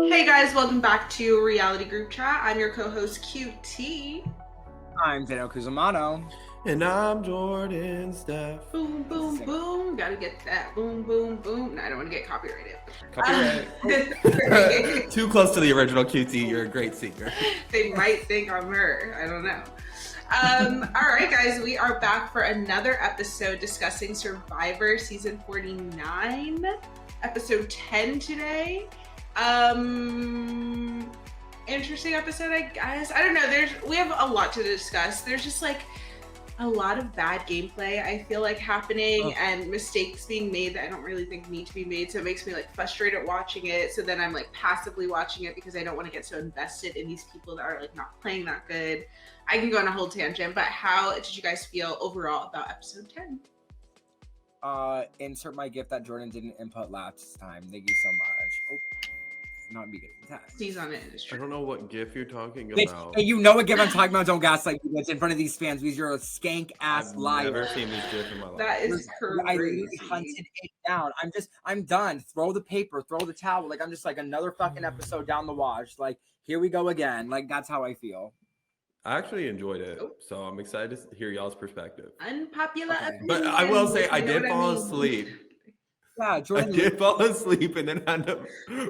Hey guys, welcome back to Reality Group Chat. I'm your co-host QT. I'm Daniel Cusimano. And I'm Jordan Steph. Boom, boom, boom. Gotta get that boom, boom, boom. No, I don't want to get copyrighted. Copyright. Too close to the original QT. You're a great singer. They might think I'm her. I don't know. All right, guys, we are back for another episode discussing Survivor Season 49, Episode 10 today. Interesting episode, I guess. I don't know. We have a lot to discuss. There's just like a lot of bad gameplay, I feel like, happening and mistakes being made that I don't really think need to be made. So it makes me like frustrated watching it. So then I'm like passively watching it because I don't want to get so invested in these people that are like not playing that good. I can go on a whole tangent, but how did you guys feel overall about episode 10? Insert my gift that Jordan didn't input last time. Thank you so much. Not me getting tagged. He's on it. I don't know what GIF you're talking Bitch, about. hey, you know what GIF I'm talking about? Don't gaslight me in front of these fans because you're a skank ass liar. I've never seen this GIF in my life. That is crazy. I really hunted it down. I'm done. Throw the paper, throw the towel. Like, I'm just like another fucking episode down the wash. Like, here we go again. Like, that's how I feel. I actually enjoyed it, so I'm excited to hear y'all's perspective. Unpopular opinion. But I will say, I did fall asleep. Yeah, Jordan. I did fall asleep and then had to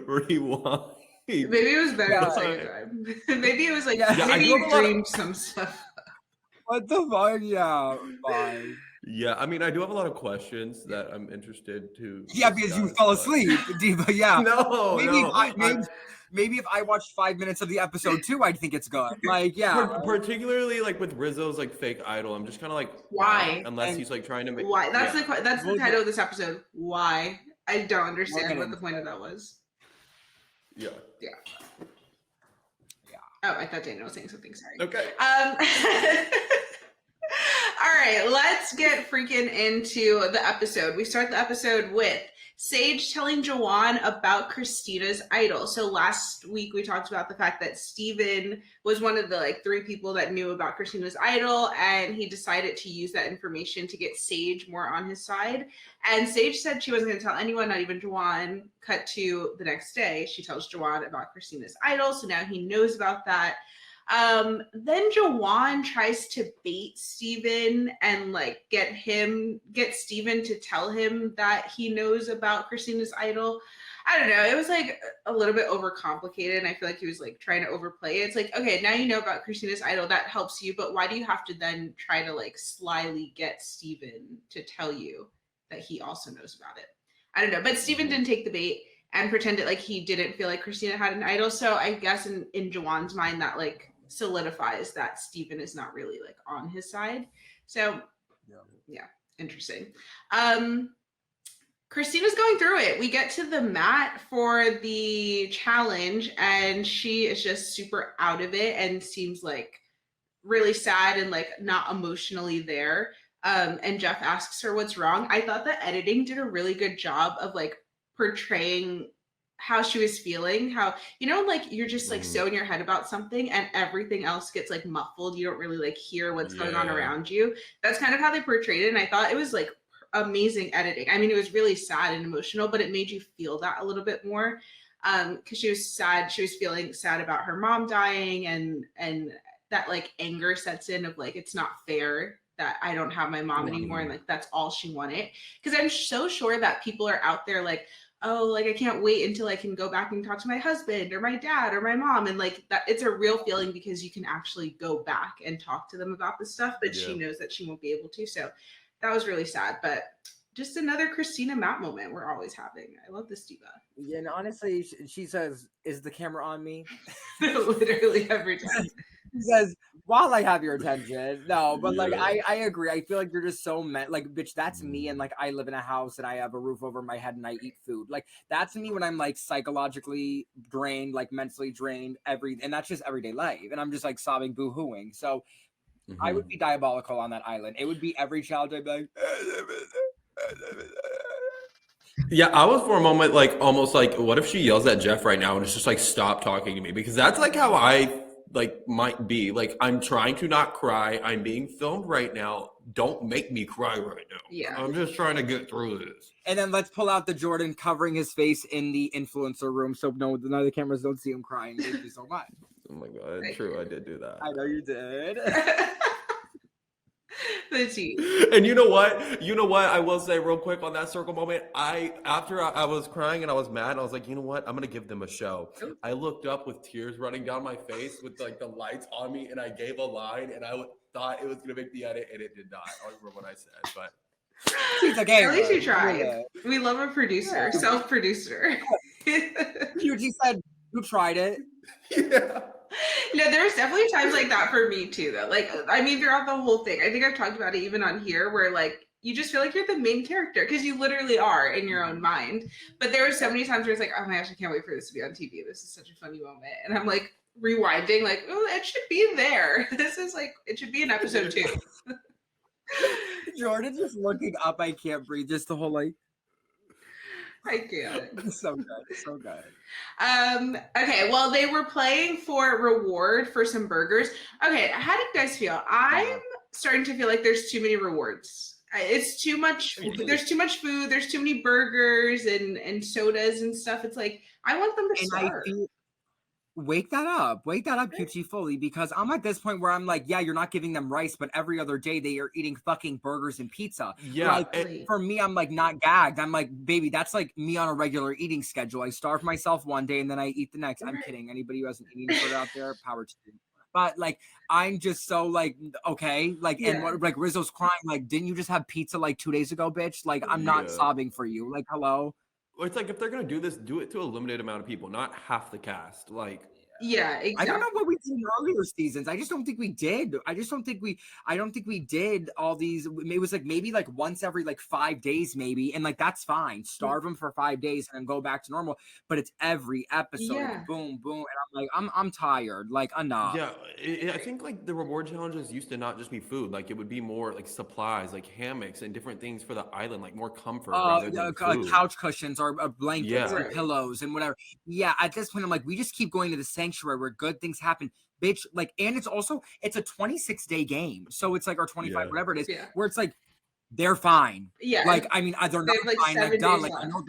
rewind. Maybe it was better the second time. Maybe it was like, maybe you dreamed some stuff. What the fuck? Yeah, fine. Yeah, I mean, I do have a lot of questions that I'm interested to. Yeah, because you fell asleep, Diva. Yeah. Maybe if I watched 5 minutes of the episode too, I'd think it's good. Like, yeah. Particularly like with Rizzo's like fake idol, I'm just kind of like, why? Unless he's like trying to make. Why? That's the title of this episode. Why? I don't understand what the point of that was. Yeah. Oh, I thought Daniel was saying something. Sorry. Okay. All right, let's get freaking into the episode. We start the episode with Sage telling Jawan about Christina's idol. So last week we talked about the fact that Steven was one of the like 3 people that knew about Christina's idol, and he decided to use that information to get Sage more on his side. And Sage said she wasn't going to tell anyone, not even Jawan. Cut to the next day, she tells Jawan about Christina's idol, so now he knows about that. Then Jawan tries to bait Steven and like get Steven to tell him that he knows about Christina's idol. I don't know. It was like a little bit overcomplicated. And I feel like he was like trying to overplay it. It's like, okay, now you know about Christina's idol. That helps you. But why do you have to then try to like slyly get Steven to tell you that he also knows about it? I don't know. But Steven didn't take the bait and pretended like he didn't feel like Christina had an idol. So I guess in Jawan's mind that like solidifies that Steven is not really like on his side. So yeah, interesting. Christina's going through it. We get to the mat for the challenge and she is just super out of it and seems like really sad and like not emotionally there. And Jeff asks her what's wrong. I thought the editing did a really good job of like portraying how she was feeling, how, you know, like you're just like so in your head about something and everything else gets like muffled. You don't really like hear what's going on around you. That's kind of how they portrayed it. And I thought it was like amazing editing. I mean, it was really sad and emotional, but it made you feel that a little bit more. Cause she was sad. She was feeling sad about her mom dying and that like anger sets in of like, it's not fair that I don't have my mom anymore. And like, that's all she wanted. Cause I'm so sure that people are out there like, oh, like I can't wait until I can go back and talk to my husband or my dad or my mom. And like that, it's a real feeling because you can actually go back and talk to them about this stuff, but she knows that she won't be able to. So that was really sad, but just another Christina Matt moment we're always having. I love this diva. Yeah, and honestly, she says, "Is the camera on me?" Literally every time. She says, "While I have your attention." No, but like I agree. I feel like you're just so like, bitch, that's me. And like I live in a house and I have a roof over my head and I eat food. Like that's me when I'm like psychologically drained, like mentally drained, and that's just everyday life. And I'm just like sobbing, boo-hooing. So I would be diabolical on that island. It would be every child I'd be like. Yeah, I was for a moment like almost like, what if she yells at Jeff right now and it's just like, stop talking to me? Because that's like how I like might be. Like I'm trying to not cry. I'm being filmed right now. don't make me cry right now. Yeah. I'm just trying to get through this. And then let's pull out the Jordan covering his face in the influencer room so none of the cameras don't see him crying. Thank you so much. Oh my God, true, I did do that. I know you did. The tea. And you know what? I will say real quick on that circle moment. After I was crying and I was mad, I was like, you know what? I'm gonna give them a show. I looked up with tears running down my face with like the lights on me, and I gave a line, and I thought it was gonna make the edit, and it did not. I don't remember what I said, but She's like, hey, at least you tried. Yeah. We love a producer, self-producer. Yuji said you tried it. Yeah. No, there's definitely times like that for me too, though. Like, I mean, throughout the whole thing, I think I've talked about it even on here, where like you just feel like you're the main character because you literally are in your own mind. But there were so many times where it's like, oh my gosh, I can't wait for this to be on TV. This is such a funny moment, and I'm like rewinding, like, oh, it should be there. This is like, it should be in episode 2. Jordan just looking up, I can't breathe. Just the whole like. I can't. It's so good. It's so good. Okay, well, they were playing for reward for some burgers. Okay, how do you guys feel? I'm starting to feel like there's too many rewards. It's too much. There's too much food. There's too many burgers and sodas and stuff. It's like, I want them to starve. Wake that up, QT fully, because I'm at this point where I'm like, yeah, you're not giving them rice, but every other day they are eating fucking burgers and pizza. Yeah. Like, for me, I'm like not gagged. I'm like, baby, that's like me on a regular eating schedule. I starve myself one day and then I eat the next. I'm kidding. Anybody who hasn't eaten food out there, power to you. But like, I'm just so like, okay, like, and what, like Rizzo's crying, like, didn't you just have pizza like 2 days ago, bitch? Like, I'm not sobbing for you. Like, hello. It's like, if they're gonna do this, do it to a limited amount of people, not half the cast. Like, yeah, exactly. I don't know what we did in earlier seasons. I just don't think we did. I don't think we did all these. It was like maybe like once every like 5 days, maybe, and like that's fine. Starve them for 5 days and then go back to normal. But it's every episode, boom, boom, and I'm like, I'm tired. Like, enough. Yeah, I think like the reward challenges used to not just be food. Like, it would be more like supplies, like hammocks and different things for the island, like more comfort rather than food. Couch cushions or blankets and pillows and whatever. Yeah, at this point, I'm like, we just keep going to the sanctuary where good things happen, bitch. Like, and it's a 26-day game, so it's like, or 25, whatever it is, where it's like they're fine. Yeah, like, I mean, they're not like fine. Like, done. Like, left. I know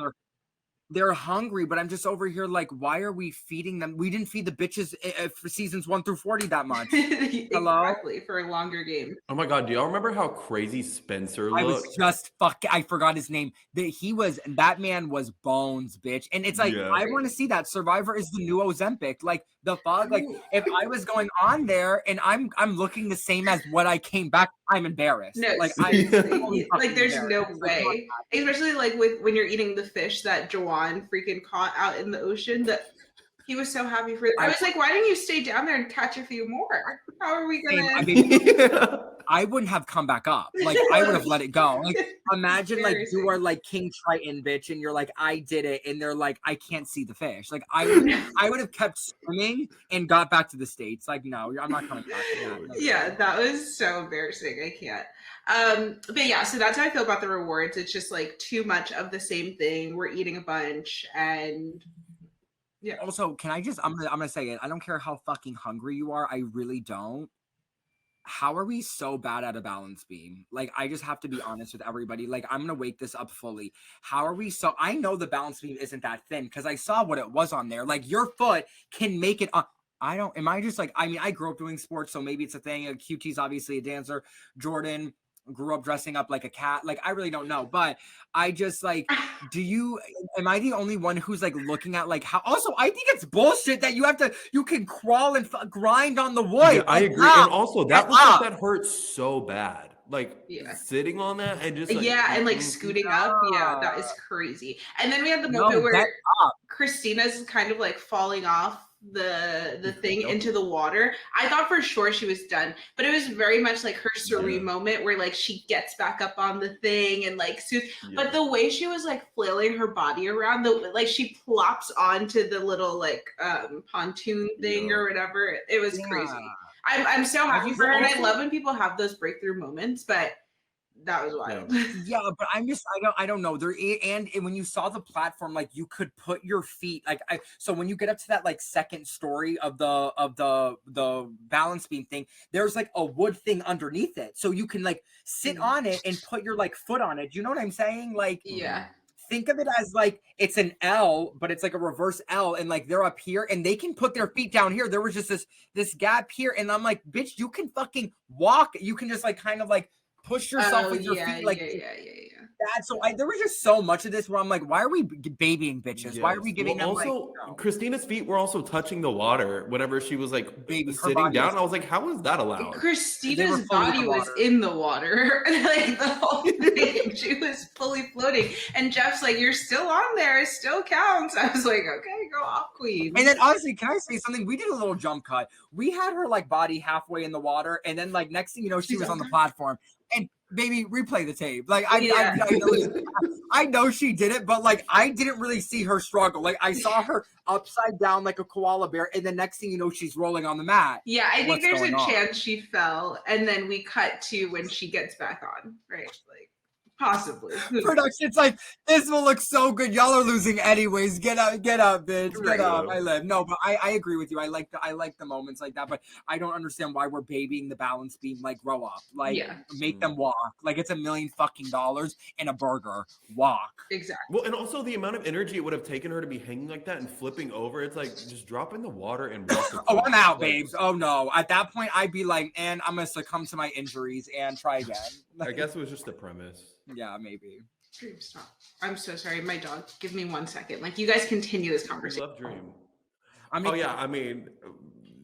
they're hungry, but I'm just over here like, why are we feeding them? We didn't feed the bitches for seasons 1 through 40 that much. Hello? Exactly, for a longer game. Oh my God, do y'all remember how crazy Spencer looked? I was just I forgot his name. That man was bones, bitch. And it's like, I want to see that. Survivor is the new Ozempic. Like, the fuck? Like, if I was going on there and I'm looking the same as what I came back, I'm embarrassed. No, like, like there's no way. Especially like when you're eating the fish that Jawan freaking caught out in the ocean. That he was so happy for. I was like, why didn't you stay down there and catch a few more? How are we gonna? I wouldn't have come back up. Like, I would have let it go. Like, imagine like you are like King Triton, bitch, and you're like, I did it, and they're like, I can't see the fish. Like, I would have kept swimming and got back to the States. Like, no, I'm not coming back to that. Yeah, that was so embarrassing. I can't. But yeah, so that's how I feel about the rewards. It's just like too much of the same thing. We're eating a bunch, and yeah. Also, can I just? I'm gonna say it. I don't care how fucking hungry you are. I really don't. How are we so bad at a balance beam? Like, I just have to be honest with everybody. Like, I'm gonna wake this up fully. How are we so? I know the balance beam isn't that thin because I saw what it was on there. Like, your foot can make it. Am I just like? I mean, I grew up doing sports, so maybe it's a thing. QT's obviously a dancer. Jordan grew up dressing up like a cat. Like, I really don't know, but I just like, am I the only one who's like looking at like how? Also, I think it's bullshit that you can crawl and grind on the wood. Yeah, I agree. And also, that hurts so bad. Like, sitting on that and just like, and like scooting up. Yeah, that is crazy. And then we had the moment where Christina's kind of like falling off the thing into the water. I thought for sure she was done, but it was very much like her serene moment where like she gets back up on the thing and like but the way she was like flailing her body around, like she plops onto the little like pontoon thing or whatever. It was crazy. I'm so happy for her, and I love when people have those breakthrough moments, but That was wild. Yeah, but I don't know. And when you saw the platform, like you could put your feet so when you get up to that like second story of the balance beam thing, there's like a wood thing underneath it, so you can like sit on it and put your like foot on it. Do you know what I'm saying? Like, Yeah. think of it as like it's an L, but it's like a reverse L, and like they're up here and they can put their feet down here. There was just this gap here, and I'm like, bitch, you can fucking walk. You can just like kind of like push yourself with your feet, like that. So there was just so much of this where I'm like, why are we babying bitches? Yes. Why are we giving them also Christina's feet were also touching the water whenever she was like sitting down. I was like, how is that allowed? Christina's body was in the water like the whole thing. She was fully floating, and Jeff's like, you're still on there, it still counts. I was like, okay, go off, queen. And then honestly, can I say something? We did a little jump cut. We had her like body halfway in the water, and then like next thing you know, she was on the platform. And baby, replay the tape. Like I know she did it, but like I didn't really see her struggle. Like I saw her upside down like a koala bear, and the next thing you know, she's rolling on the mat. Yeah, I think there's a chance she fell, and then we cut to when she gets back on, right? Like possibly. Production's like, this will look so good. Y'all are losing anyways. Get up, bitch. Get up. I live. No, but I agree with you. I like the moments like that, but I don't understand why we're babying the balance beam. Like, grow up. Like, make them walk. Like, it's $1 million fucking and a burger. Walk. Exactly. Well, and also the amount of energy it would have taken her to be hanging like that and flipping over. It's like, just drop in the water and walk. Oh, I'm out, babes. Oh no. At that point, I'd be like, and I'm gonna succumb to my injuries and try again. I guess it was just the premise. Yeah, maybe. Dream, stop. I'm so sorry. My dog. Give me 1 second. Like, you guys continue this conversation. Love Dream.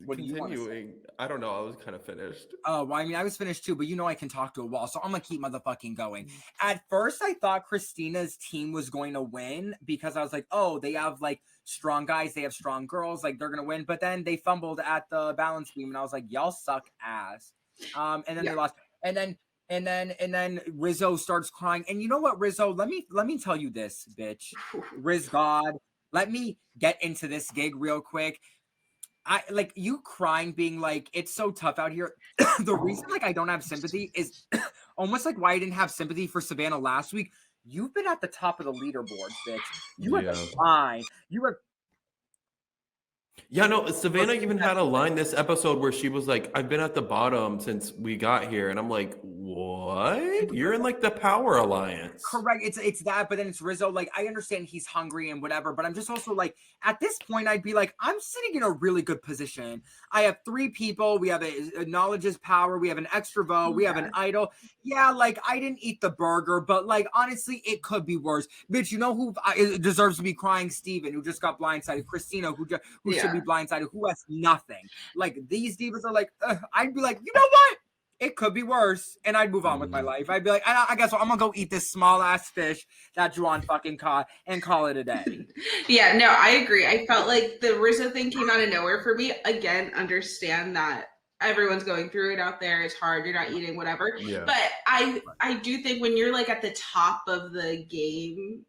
Continuing. I don't know. I was kind of finished. Oh, well, I mean, I was finished too, but you know I can talk to a wall, so I'm gonna keep motherfucking going. At first, I thought Christina's team was going to win because I was like, oh, they have like strong guys, they have strong girls, like they're gonna win. But then they fumbled at the balance beam, and I was like, y'all suck ass. And then they lost. And then Rizzo starts crying. And you know what, Rizzo? Let me tell you this, bitch. Riz God, let me get into this gig real quick. I like you crying, being like, it's so tough out here. The reason like I don't have sympathy is almost like why I didn't have sympathy for Savannah last week. You've been at the top of the leaderboards, bitch. You are fine. You are. Yeah, no, Savannah even had a line this episode where she was like, I've been at the bottom since we got here. And I'm like, what? You're in like the Power Alliance. Correct. It's that, but then it's Rizzo. Like, I understand he's hungry and whatever, but I'm just also like, at this point, I'd be like, I'm sitting in a really good position. I have 3 people. We have a knowledge is power. We have an extra vote. We have an idol. Yeah, like, I didn't eat the burger, but like, honestly, it could be worse. Bitch, you know who deserves to be crying? Steven, who just got blindsided. Christina, who should be blindsided, who has nothing. Like, these divas are like, I'd be like, you know what? It could be worse, and I'd move on with my life. I'd be like, I guess I'm gonna go eat this small ass fish that Juwan fucking caught and call it a day. Yeah, no, I agree. I felt like the Rizzo thing came out of nowhere for me. Again, understand that everyone's going through it out there. It's hard. You're not eating, whatever. Yeah. But I do think when you're like at the top of the game,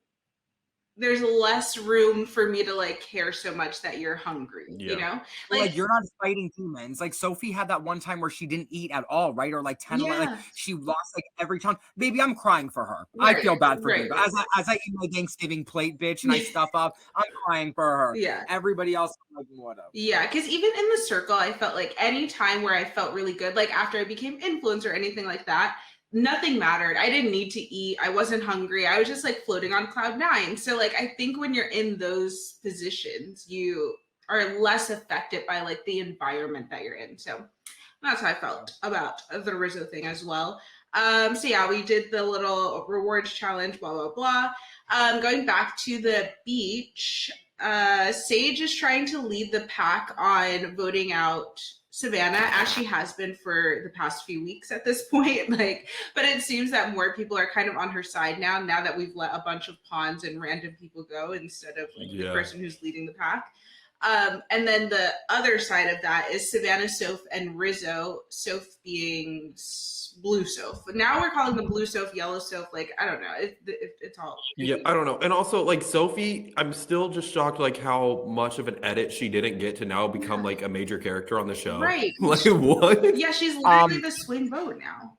there's less room for me to like care so much that you're hungry, you know? Like you're not fighting demons. Like Sophie had that one time where she didn't eat at all, right? Or like 10, like she lost like every time. Baby, I'm crying for her. I feel bad for her. As I eat my Thanksgiving plate, bitch, and I stuff up, I'm crying for her. Yeah. Everybody else, I'm like, whatever. Yeah, because even in the circle, I felt like any time where I felt really good, like after I became influencer or anything like that, nothing mattered. I didn't need to eat. I wasn't hungry. I was just like floating on cloud 9. So like, I think when you're in those positions, you are less affected by like the environment that you're in. So that's how I felt about the Rizzo thing as well. So yeah, we did the little rewards challenge, blah, blah, blah. Going back to the beach, Sage is trying to lead the pack on voting out Savannah, as she has been for the past few weeks at this point. Like, but it seems that more people are kind of on her side now that we've let a bunch of pawns and random people go instead of like the person who's leading the pack. And then the other side of that is Savannah, Soph, and Rizzo. Soph being blue Soph. But now we're calling them blue Soph, yellow Soph. Like, I don't know. It's all. Yeah, I don't know. And also, like, Sophie, I'm still just shocked, like, how much of an edit she didn't get to now become, like, a major character on the show. Right. Like, what? Yeah, she's literally the swing vote now.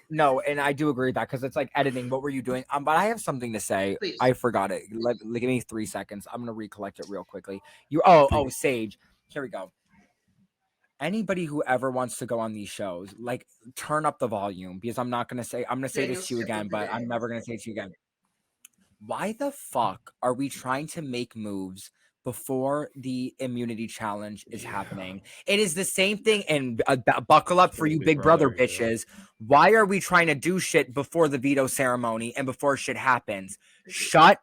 No, and I do agree with that because it's like editing. What were you doing? But I have something to say. Please. I forgot it. Give me 3 seconds. I'm gonna recollect it real quickly. Oh, Sage. Here we go. Anybody who ever wants to go on these shows, like, turn up the volume because I'm gonna say this to you again, but I'm never gonna say it to you again. Why the fuck are we trying to make moves before the immunity challenge is happening? It is the same thing, and buckle up for you big brother bitches. Why are we trying to do shit before the veto ceremony and before shit happens? Shut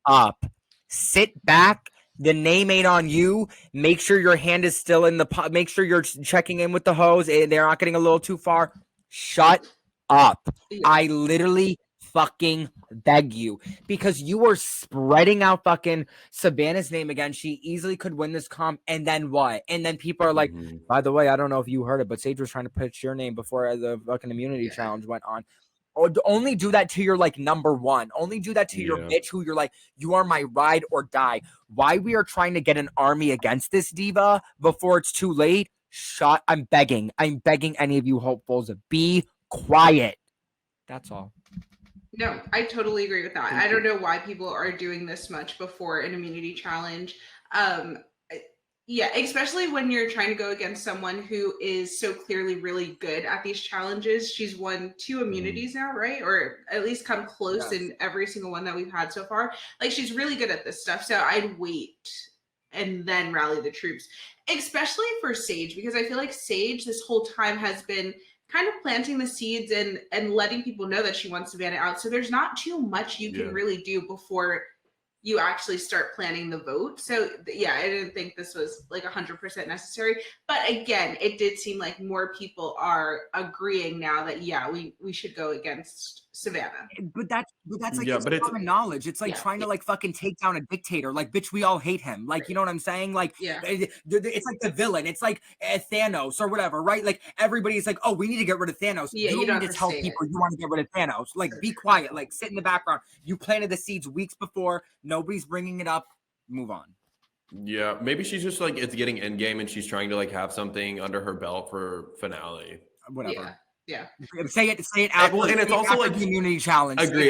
up. Sit back. The name ain't on you. Make sure your hand is still in the pot. Make sure you're checking in with the hose. They're not getting a little too far. Shut up. Yeah. I literally fucking beg you, because you were spreading out fucking Savannah's name again. She easily could win this comp, and then what? And then people are like, by the way, I don't know if you heard it, but Sage was trying to pitch your name before the fucking immunity challenge went on. Or only do that to your like number one. Only do that to your bitch who you're like, you are my ride or die. Why we are trying to get an army against this diva before it's too late? I'm begging any of you hopefuls, be quiet. That's all. No, I totally agree with that. I don't know why people are doing this much before an immunity challenge. Yeah, especially when you're trying to go against someone who is so clearly really good at these challenges. She's won 2 immunities now, right? Or at least come close in every single one that we've had so far. Like, she's really good at this stuff. So I'd wait and then rally the troops, especially for Sage, because I feel like Sage this whole time has been kind of planting the seeds and letting people know that she wants Savannah out. So there's not too much you can really do before you actually start planning the vote. So yeah, I didn't think this was like 100% necessary. But again, it did seem like more people are agreeing now that we should go against Savannah. But that's like it's common knowledge. It's like trying to like fucking take down a dictator. Like, bitch, we all hate him. Like, you know what I'm saying? Like, it's like the villain. It's like Thanos or whatever, right? Like, everybody's like, oh, we need to get rid of Thanos. Yeah, you don't need to tell people you want to get rid of Thanos. Like, be quiet. Like, sit in the background. You planted the seeds weeks before. Nobody's bringing it up. Move on. Yeah, maybe she's just like, it's getting end game and she's trying to like have something under her belt for finale. Whatever. Yeah. Say it out. Well, and it's also like the immunity challenge. I agree.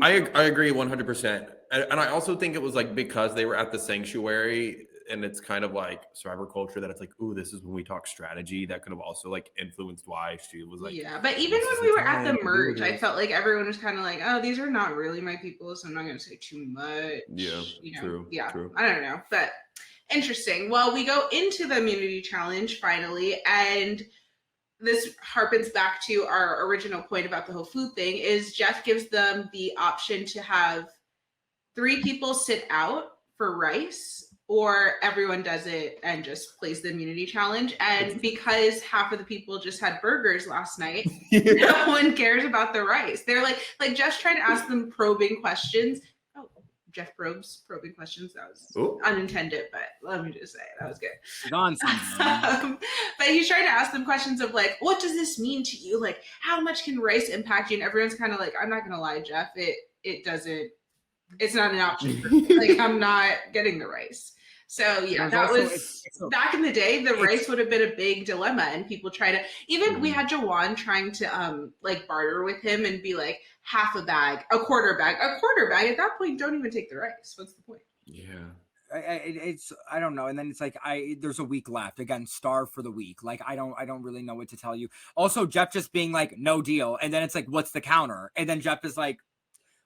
I agree 100%. And I also think it was like because they were at the sanctuary, and it's kind of like survivor culture that it's like, ooh, this is when we talk strategy. That could have also like influenced why she was like, but even when we were at the merge, I felt like everyone was kind of like, oh, these are not really my people, so I'm not going to say too much. True. I don't know, but interesting. Well, we go into the immunity challenge finally, and this harpens back to our original point about the whole food thing. Is Jeff gives them the option to have 3 people sit out for rice, or everyone does it and just plays the immunity challenge. And because half of the people just had burgers last night, no one cares about the rice. They're like Jeff's trying to ask them probing questions. Oh, Jeff probes probing questions. That was unintended, but let me just say that was good. But he's trying to ask them questions of like, what does this mean to you? Like, how much can rice impact you? And everyone's kind of like, I'm not gonna lie, Jeff, it doesn't. It's not an option for me. Like, I'm not getting the rice. So yeah, that was back in the day. The rice would have been a big dilemma, and people try to we had Jawan trying to like barter with him and be like half a bag, a quarter bag. At that point, don't even take the rice. What's the point? Yeah. I don't know. And then it's like there's a week left. Again, starve for the week. Like, I don't really know what to tell you. Also, Jeff just being like, no deal. And then it's like, what's the counter? And then Jeff is like,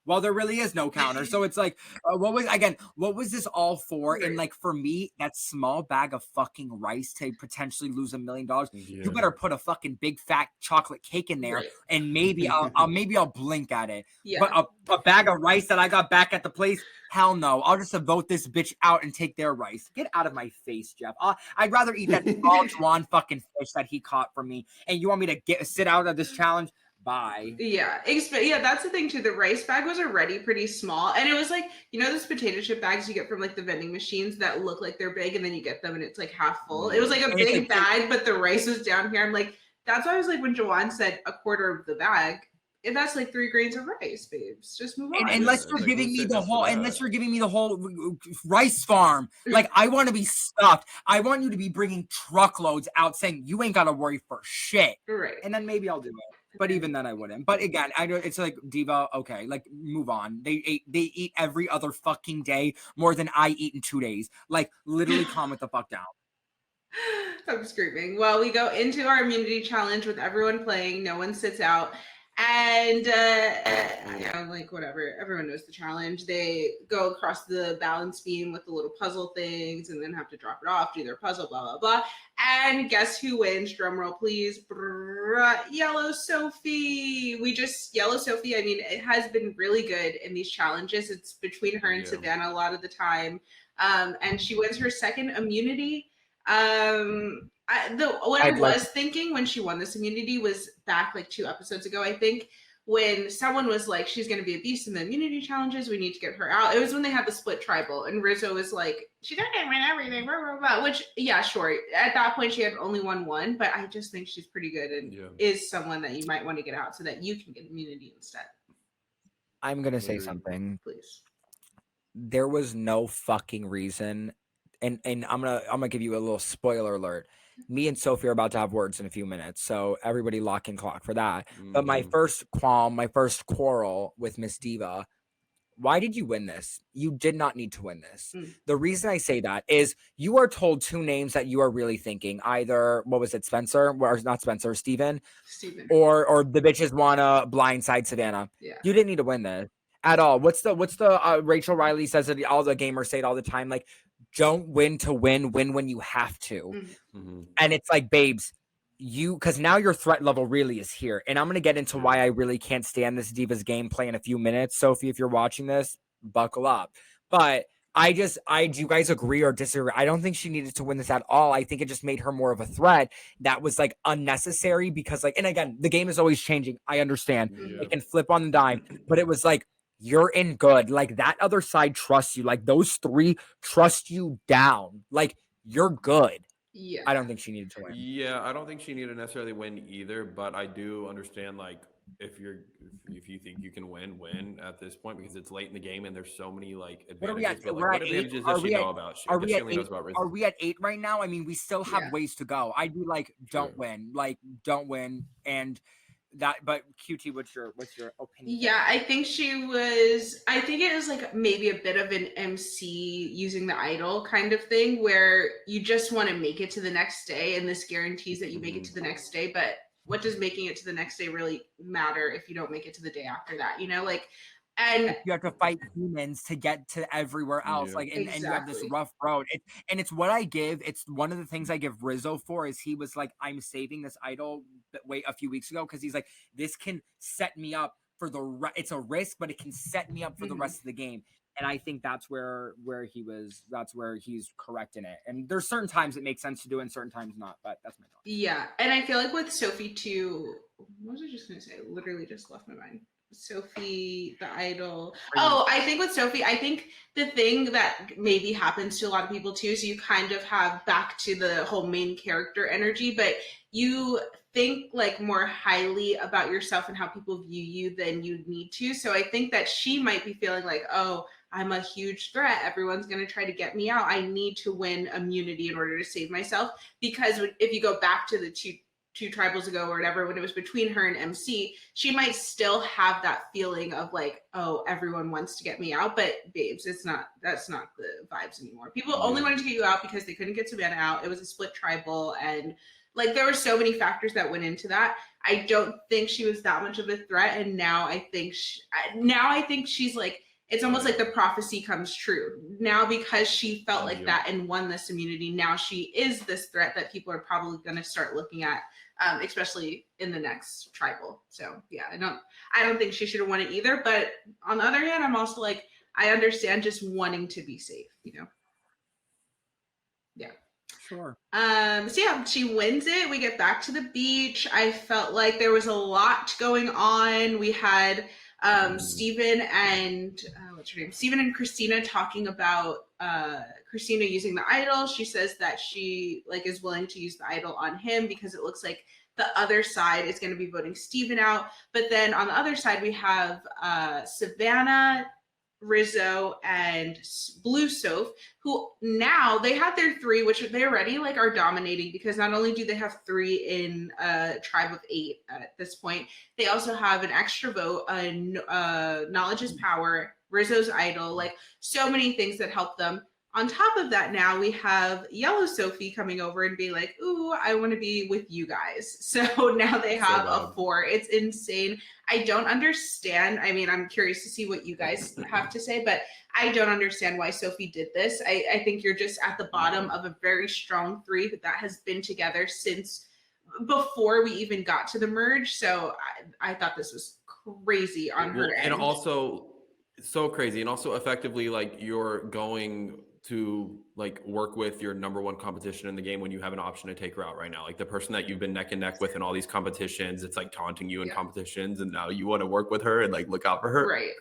well, there really is no counter. So it's like, what was this all for? Right. And like, for me, that small bag of fucking rice to potentially lose $1 million, you better put a fucking big fat chocolate cake in there, and maybe I'll blink at it. Yeah. But a bag of rice that I got back at the place, hell no. I'll just vote this bitch out and take their rice. Get out of my face, Jeff. I'd rather eat that small Juan fucking fish that he caught for me. And you want me to sit out of this challenge? Bye. Yeah, that's the thing too. The rice bag was already pretty small, and it was like, you know, those potato chip bags you get from like the vending machines that look like they're big, and then you get them and it's like half full. It was like a big bag, but the rice was down here. I'm like, that's why I was like, when Jawan said a quarter of the bag, and that's like 3 grains of rice, babes. Just move on. Unless you're giving me the whole rice farm, like, I want to be stuffed. I want you to be bringing truckloads out, saying you ain't got to worry for shit. Right. And then maybe I'll do it. But even then, I wouldn't. But again, I don't. It's like Diva. Okay, like move on. They eat every other fucking day more than I eat in 2 days. Like literally, calm it the fuck down. I'm screaming. Well, we go into our immunity challenge with everyone playing. No one sits out. And, like whatever. Everyone knows the challenge. They go across the balance beam with the little puzzle things and then have to drop it off, do their puzzle, blah, blah, blah. And guess who wins? Drum roll, please. Yellow Sophie. Yellow Sophie, I mean, it has been really good in these challenges. It's between her and Savannah a lot of the time. And she wins her second immunity. What I was thinking when she won this immunity was back like 2 episodes ago, I think, when someone was like, she's going to be a beast in the immunity challenges, we need to get her out. It was when they had the split tribal, and Rizzo was like, she doesn't win everything, blah, blah, blah. Which, yeah, sure. At that point, she had only won one, but I just think she's pretty good and is someone that you might want to get out so that you can get immunity instead. I'm going to say something. Please. There was no fucking reason. And I'm gonna give you a little spoiler alert. Me and Sophie are about to have words in a few minutes, so everybody lock and clock for that. But my first quarrel with Miss Diva, why did you win this? You did not need to win this. The reason I say that is you are told 2 names that you are really thinking. Either, what was it, Spencer? Or not Spencer, Steven. Or the bitches wanna blindside Savannah. Yeah. You didn't need to win this at all. What's the Rachel Riley says it, all the gamers say it all the time, like, don't win to win when you have to. And it's like, babes, because now your threat level really is here. And I'm going to get into why I really can't stand this Divas gameplay in a few minutes. Sophie, if you're watching this, buckle up. But do you guys agree or disagree? I don't think she needed to win this at all. I think it just made her more of a threat that was like unnecessary because like, and again, the game is always changing. I understand it can flip on the dime, but it was like, you're in good. Like that other side trusts you. Like those 3 trust you down. Like you're good. Yeah. I don't think she needed to win. Yeah, I don't think she needed to necessarily win either, but I do understand like if you think you can win at this point because it's late in the game and there's so many like advantages. What advantages does she know about? Are we at 8 right now? I mean, we still have ways to go. I'd be like, don't win. Like, don't win. And that, but QT, what's your opinion? Yeah, I think it was like maybe a bit of an MC using the idol kind of thing where you just want to make it to the next day and this guarantees that you make it to the next day, but what does making it to the next day really matter if you don't make it to the day after that, like, and you have to fight humans to get to everywhere else. Like, and you have this rough road. It's what I give. It's one of the things I give Rizzo for is he was like, I'm saving this idol a few weeks ago. Cause he's like, this can set me up for it's a risk, but it can set me up for the rest of the game. And I think that's where he's correct in it. And there's certain times it makes sense to do and certain times not, but that's my thought. Yeah. And I feel like with Sophie too, what was I just going to say? I literally just left my mind. Sophie, the idol. I think with Sophie, I think the thing that maybe happens to a lot of people too, so you kind of have back to the whole main character energy, but you think like more highly about yourself and how people view you than you need to. So I think that she might be feeling like, oh, I'm a huge threat. Everyone's going to try to get me out. I need to win immunity in order to save myself. Because if you go back to the two tribals ago or whatever, when it was between her and MC, she might still have that feeling of like, oh, everyone wants to get me out. But babes, that's not the vibes anymore. People only wanted to get you out because they couldn't get Savannah out. It was a split tribal. And like, there were so many factors that went into that. I don't think she was that much of a threat. And now I think she's like, it's almost like the prophecy comes true now because she felt like that and won this immunity. Now she is this threat that people are probably going to start looking at, especially in the next tribal. So yeah, I don't think she should have won it either. But on the other hand, I'm also like, I understand just wanting to be safe, Yeah. Sure. So yeah, she wins it. We get back to the beach. I felt like there was a lot going on. We had Steven and what's her name? Steven and Christina talking about Christina using the idol. She says that she like is willing to use the idol on him because it looks like the other side is going to be voting Steven out. But then on the other side we have Savannah Rizzo, and Blue Soph, who now they have their 3, which they already like are dominating, because not only do they have 3 in a tribe of 8 at this point, they also have an extra vote, knowledge is power, Rizzo's idol, like so many things that help them. On top of that, now we have Yellow Sophie coming over and being like, ooh, I want to be with you guys. So now they have a 4. It's insane. I don't understand. I mean, I'm curious to see what you guys have to say, but I don't understand why Sophie did this. I think you're just at the bottom of a very strong 3 that has been together since before we even got to the merge. So I thought this was crazy on her end. And also so crazy. And also effectively, like, you're going to like work with your number 1 competition in the game when you have an option to take her out right now. Like the person that you've been neck and neck with in all these competitions, it's like taunting you in competitions, and now you want to work with her and like look out for her. Right.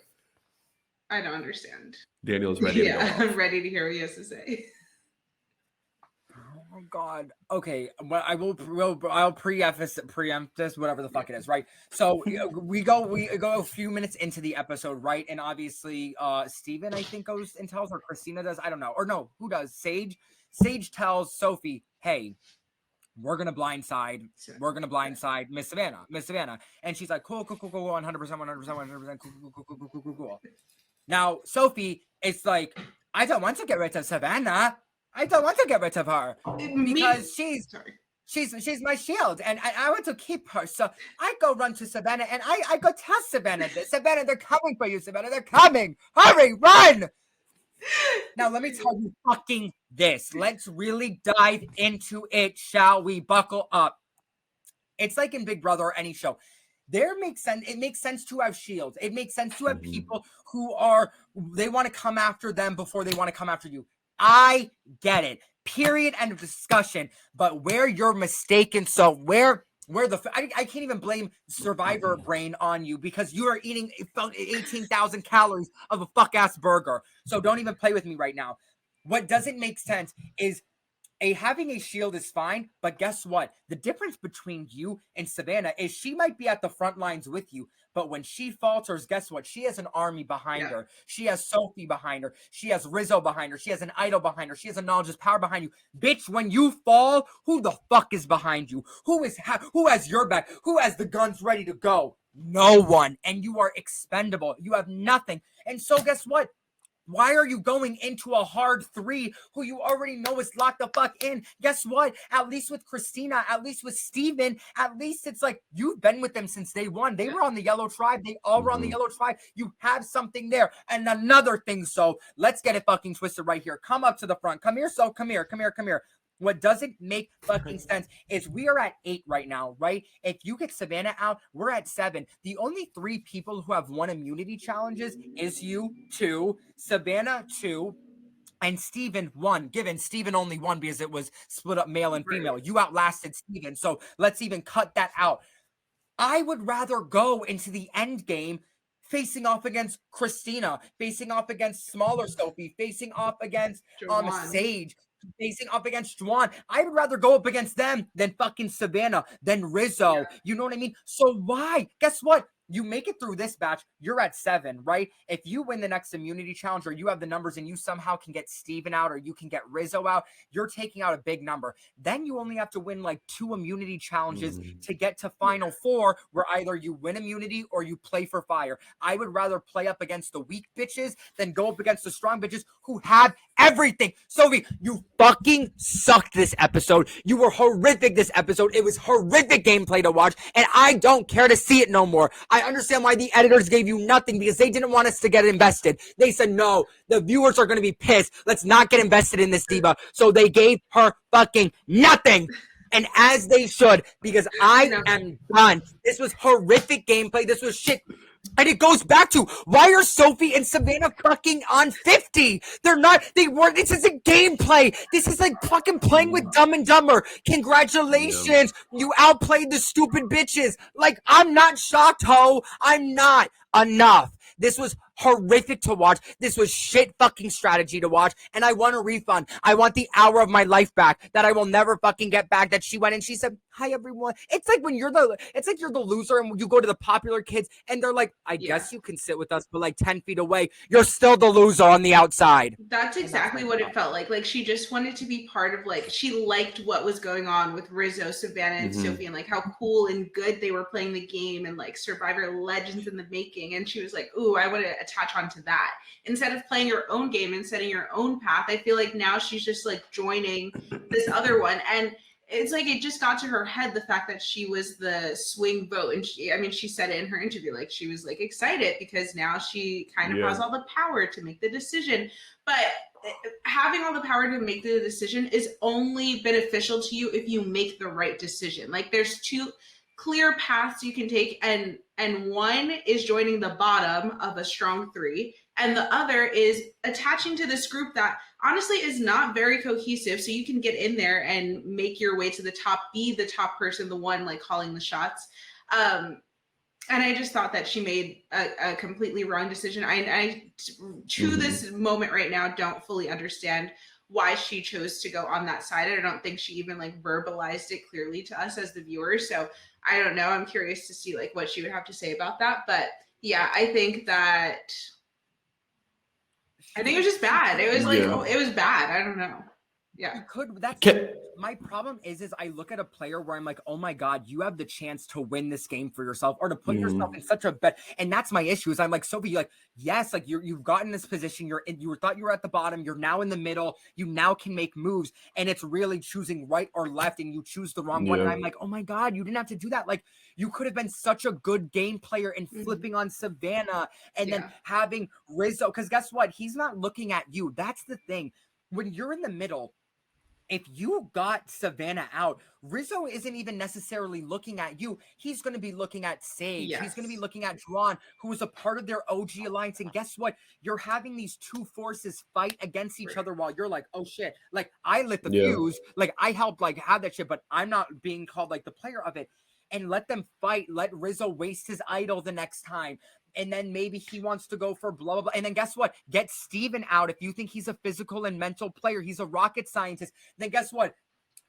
I don't understand. Daniel's ready to go off. I'm ready to hear what he has to say. Oh God. Okay. Well, I'll preempt this, whatever the fuck it is, right? So we go a few minutes into the episode, right? And obviously, Steven, I think, goes and tells, or Christina does, I don't know. Or no, who does? Sage tells Sophie, hey, we're gonna blindside Miss Savannah. And she's like, cool, 100%, cool. Now, Sophie is like, I don't want to get rid of Savannah. I don't want to get rid of her because she's my shield, and I want to keep her. So I go run to Savannah, and I go tell Savannah this. Savannah, they're coming for you. Savannah, they're coming. Hurry, run! Now let me tell you fucking this. Let's really dive into it, shall we? Buckle up. It's like in Big Brother or any show. It makes sense to have shields. It makes sense to have people who they want to come after them before they want to come after you. I get it. Period. End of discussion. But where you're mistaken, so I can't even blame Survivor brain on you, because you are eating 18,000 calories of a fuck ass burger. So don't even play with me right now. What doesn't make sense is having a shield is fine, but guess what? The difference between you and Savannah is she might be at the front lines with you, but when she falters, guess what? She has an army behind her. She has Sophie behind her. She has Rizzo behind her. She has an idol behind her. She has a knowledge is power behind you. Bitch, when you fall, who the fuck is behind you? Who has your back? Who has the guns ready to go? No one. And you are expendable. You have nothing. And so guess what? Why are you going into a hard 3 who you already know is locked the fuck in? Guess what? At least with Christina, at least with Steven, at least it's like you've been with them since day 1. They were on the yellow tribe. They all were on the yellow tribe. You have something there. And another thing, so let's get it fucking twisted right here. Come up to the front. Come here, so come here. What doesn't make fucking sense is we are at 8 right now, right? If you get Savannah out, we're at 7. The only 3 people who have won immunity challenges is you, 2, Savannah, 2, and Steven, 1. Given Steven only won because it was split up male and female. You outlasted Steven, so let's even cut that out. I would rather go into the end game facing off against Christina, facing off against smaller Sophie, facing off against Sage, facing up against Juan. I would rather go up against them than fucking Savannah, than Rizzo. You know what I mean? So why? Guess what? You make it through this batch, you're at 7, right? If you win the next immunity challenge, or you have the numbers and you somehow can get Steven out, or you can get Rizzo out, you're taking out a big number. Then you only have to win like 2 immunity challenges to get to final 4, where either you win immunity or you play for fire. I would rather play up against the weak bitches than go up against the strong bitches who have everything. Sophie, you fucking sucked this episode. You were horrific this episode. It was horrific gameplay to watch, and I don't care to see it no more. I understand why the editors gave you nothing, because they didn't want us to get invested. They said, no, the viewers are going to be pissed. Let's not get invested in this diva. So they gave her fucking nothing. And as they should, because I am done. This was horrific gameplay. This was shit. And it goes back to, why are Sophie and Savannah fucking on 50? This is a gameplay. This is like fucking playing with Dumb and Dumber. Congratulations. You outplayed the stupid bitches. Like, I'm not shocked, ho. I'm not. Enough. This was horrific to watch. This was shit fucking strategy to watch. And I want a refund. I want the hour of my life back that I will never fucking get back. That she went and she said, hi everyone. It's like when you're the loser and you go to the popular kids and they're like, I Yeah. guess you can sit with us, but like 10 feet away, you're still the loser on the outside. That's exactly what it felt like. Like she just wanted to be part of, like, she liked what was going on with Rizzo, Savannah, and Sophie, and like how cool and good they were playing the game and like Survivor legends in the making. And she was like, ooh, I want to attach onto that. Instead of playing your own game and setting your own path, I feel like now she's just like joining this other one. And it's like it just got to her head, the fact that she was the swing vote. And she said it in her interview, like she was like excited because now she kind of has all the power to make the decision. But having all the power to make the decision is only beneficial to you if you make the right decision. Like there's two clear paths you can take, and one is joining the bottom of a strong three, and the other is attaching to this group that honestly is not very cohesive, so you can get in there and make your way to the top, be the top person, the one like calling the shots. And I just thought that she made a completely wrong decision. I to this moment right now don't fully understand why she chose to go on that side. I don't think she even like verbalized it clearly to us as the viewers. So I don't know. I'm curious to see like what she would have to say about that. But yeah, I think it was just bad. It was like, it was bad. I don't know. Yeah. My problem is I look at a player where I'm like, oh my God, you have the chance to win this game for yourself or to put yourself in such a bet. And that's my issue is I'm like, Sophie, you're like, yes, like you've gotten this position. You thought you were at the bottom. You're now in the middle. You now can make moves. And it's really choosing right or left. And you choose the wrong one. And I'm like, oh my God, you didn't have to do that. Like you could have been such a good game player and flipping on Savannah and then having Rizzo. Because guess what? He's not looking at you. That's the thing. When you're in the middle, if you got Savannah out, Rizzo isn't even necessarily looking at you. He's going to be looking at Sage. He's going to be looking at Juan, who is a part of their OG alliance. And guess what? You're having these two forces fight against each other while you're like, oh shit. Like I lit the fuse. Like I helped like have that shit, but I'm not being called like the player of it. And let them fight. Let Rizzo waste his idol the next time. And then maybe he wants to go for blah, blah, blah. And then guess what? Get Steven out. If you think he's a physical and mental player, he's a rocket scientist. Then guess what?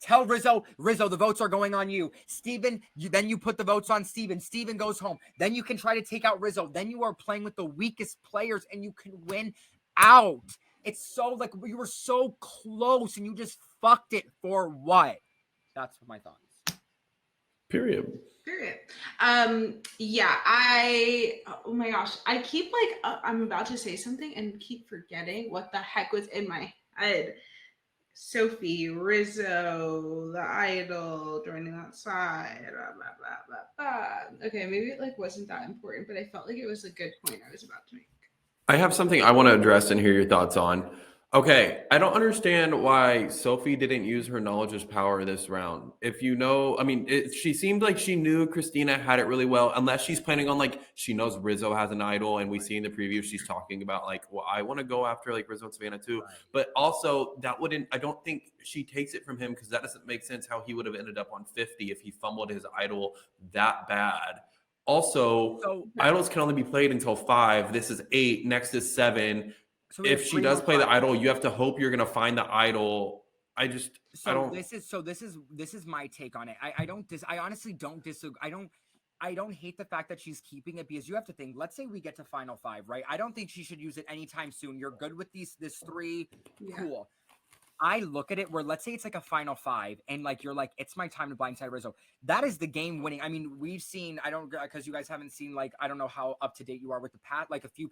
Tell Rizzo, the votes are going on you. Steven, then you put the votes on Steven. Steven goes home. Then you can try to take out Rizzo. Then you are playing with the weakest players and you can win out. It's so like you were so close and you just fucked it for what? That's my thoughts. Period. Yeah, oh my gosh, I keep like, I'm about to say something and keep forgetting what the heck was in my head. Sophie, Rizzo, the idol, joining that side, blah, blah, blah, blah, blah. Okay, maybe it like wasn't that important, but I felt like it was a good point I was about to make. I have something I want to address and hear your thoughts on. Okay, I don't understand why Sophie didn't use her knowledge as power this round. If you know, I mean, she seemed like she knew Christina had it really well, unless she's planning on like, she knows Rizzo has an idol, and we see in the preview she's talking about like, well, I want to go after like Rizzo and Savannah too. But also, I don't think she takes it from him because that doesn't make sense how he would have ended up on 50 if he fumbled his idol that bad. Also, idols can only be played until 5. This is 8. Next is 7. So if she does play the idol, you have to hope you're going to find the idol. This is my take on it. I honestly don't disagree. I don't hate the fact that she's keeping it because you have to think, let's say we get to final 5, right? I don't think she should use it anytime soon. You're good with this 3. Cool. I look at it where let's say it's like a final 5 and like you're like, it's my time to blindside Rizzo. That is the game winning. I mean, we've seen, because you guys haven't seen like, I don't know how up to date you are with the like a few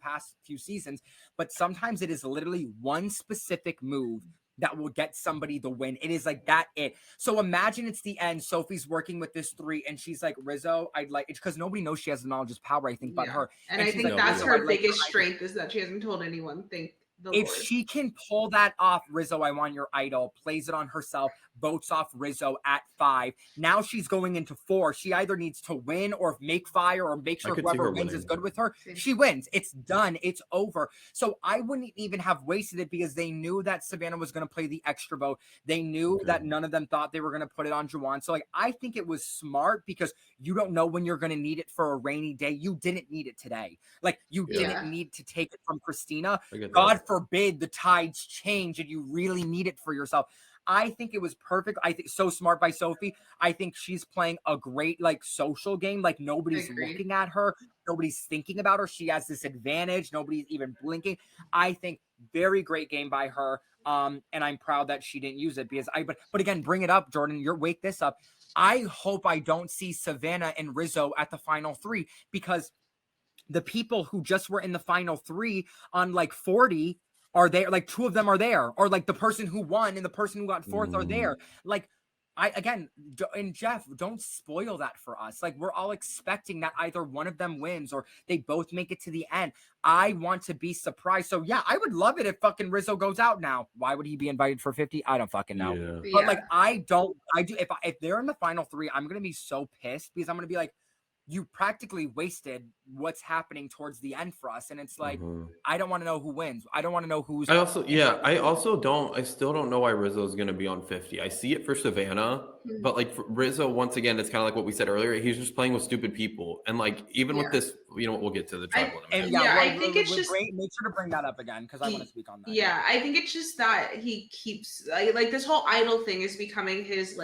seasons, but sometimes it is literally one specific move that will get somebody the win. It is like that it. So imagine it's the end. Sophie's working with this 3 and she's like, Rizzo, I'd like it's because nobody knows she has the knowledge of power, I think, but her. And I think that's her biggest strength is that she hasn't told anyone. If she can pull that off, Rizzo, I want your idol, plays it on herself, votes off Rizzo at 5. Now she's going into 4. She either needs to win or make fire or make sure whoever wins is good with her. She wins. It's done. It's over. So I wouldn't even have wasted it because they knew that Savannah was going to play the extra vote. They knew that none of them thought they were going to put it on Juwan. So like, I think it was smart because you don't know when you're going to need it for a rainy day. You didn't need it today. Like you didn't need to take it from Christina. God forbid the tides change and you really need it for yourself. I think it was perfect. I think so smart by Sophie. I think she's playing a great like social game. Like nobody's Agreed. looking at her. Nobody's thinking about her. She has this advantage. Nobody's even blinking. I think very great game by her. And I'm proud that she didn't use it because but again, bring it up, Jordan. Wake this up. I hope I don't see Savannah and Rizzo at the final 3 because the people who just were in the final 3 on like 40 are there. Like 2 of them are there, or like the person who won and the person who got 4th are there. Like and Jeff, don't spoil that for us. Like we're all expecting that either one of them wins or they both make it to the end. I want to be surprised. So yeah, I would love it if fucking Rizzo goes out now. Why would he be invited for 50? I don't fucking know. Yeah. But like I do if they're in the final 3, I'm gonna be so pissed because I'm gonna be like, you practically wasted what's happening towards the end for us. And it's like, I don't want to know who wins. I don't want to know who's. I still don't know why Rizzo is going to be on 50. I see it for Savannah, but like for Rizzo, once again, it's kind of like what we said earlier. He's just playing with stupid people. And like, even with this, you know what, we'll get to the tribal. I think it's just great. Make sure to bring that up again because I want to speak on that. Yeah, I think it's just that he keeps like this whole idol thing is becoming his